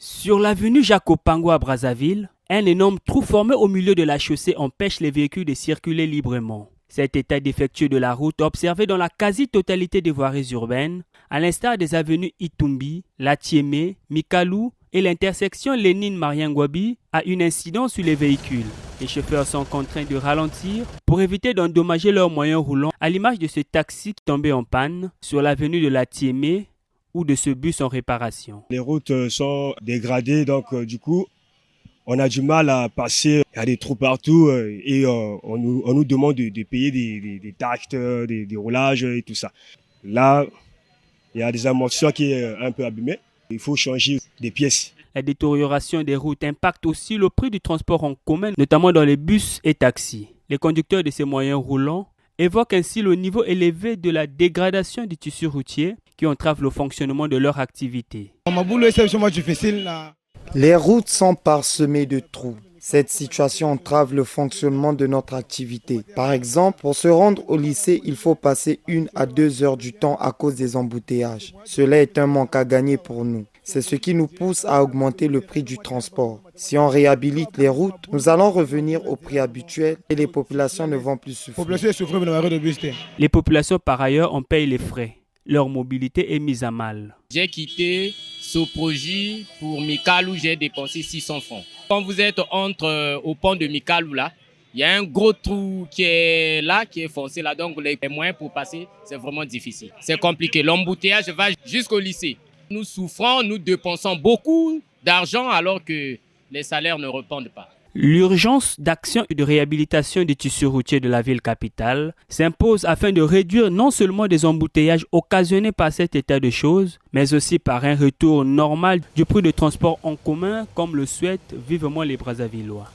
Sur l'avenue Jacques-Opango à Brazzaville, un énorme trou formé au milieu de la chaussée empêche les véhicules de circuler librement. Cet état défectueux de la route observé dans la quasi-totalité des voiries urbaines, à l'instar des avenues Itumbi, Latiémé, Mikalou et l'intersection Lénine-Mariangouabi, a une incidence sur les véhicules. Les chauffeurs sont contraints de ralentir pour éviter d'endommager leurs moyens roulants, à l'image de ce taxi tombé en panne sur l'avenue de Latiémé ou de ce bus en réparation. Les routes sont dégradées, donc du coup, on a du mal à passer. Il y a des trous partout et on nous demande de payer des taxes, des roulages et tout ça. Là, il y a des amortisseurs qui est un peu abîmés. Il faut changer des pièces. La détérioration des routes impacte aussi le prix du transport en commun, notamment dans les bus et taxis. Les conducteurs de ces moyens roulants évoquent ainsi le niveau élevé de la dégradation du tissu routier qui entrave le fonctionnement de leur activité. Les routes sont parsemées de trous. Cette situation entrave le fonctionnement de notre activité. Par exemple, pour se rendre au lycée, il faut passer 1 à 2 heures du temps à cause des embouteillages. Cela est un manque à gagner pour nous. C'est ce qui nous pousse à augmenter le prix du transport. Si on réhabilite les routes, nous allons revenir au prix habituel et les populations ne vont plus souffrir. Les populations, par ailleurs, en payent les frais. Leur mobilité est mise à mal. J'ai quitté Soproji pour Mikalou, j'ai dépensé 600 francs. Quand vous êtes au pont de Mikalou, là, il y a un gros trou qui est là, qui est foncé là. Donc les moyens pour passer, c'est vraiment difficile. C'est compliqué. L'embouteillage va jusqu'au lycée. Nous souffrons, nous dépensons beaucoup d'argent alors que les salaires ne répondent pas. L'urgence d'action et de réhabilitation du tissu routier de la ville capitale s'impose afin de réduire non seulement des embouteillages occasionnés par cet état de choses, mais aussi par un retour normal du prix de transport en commun comme le souhaitent vivement les Brazzavillois.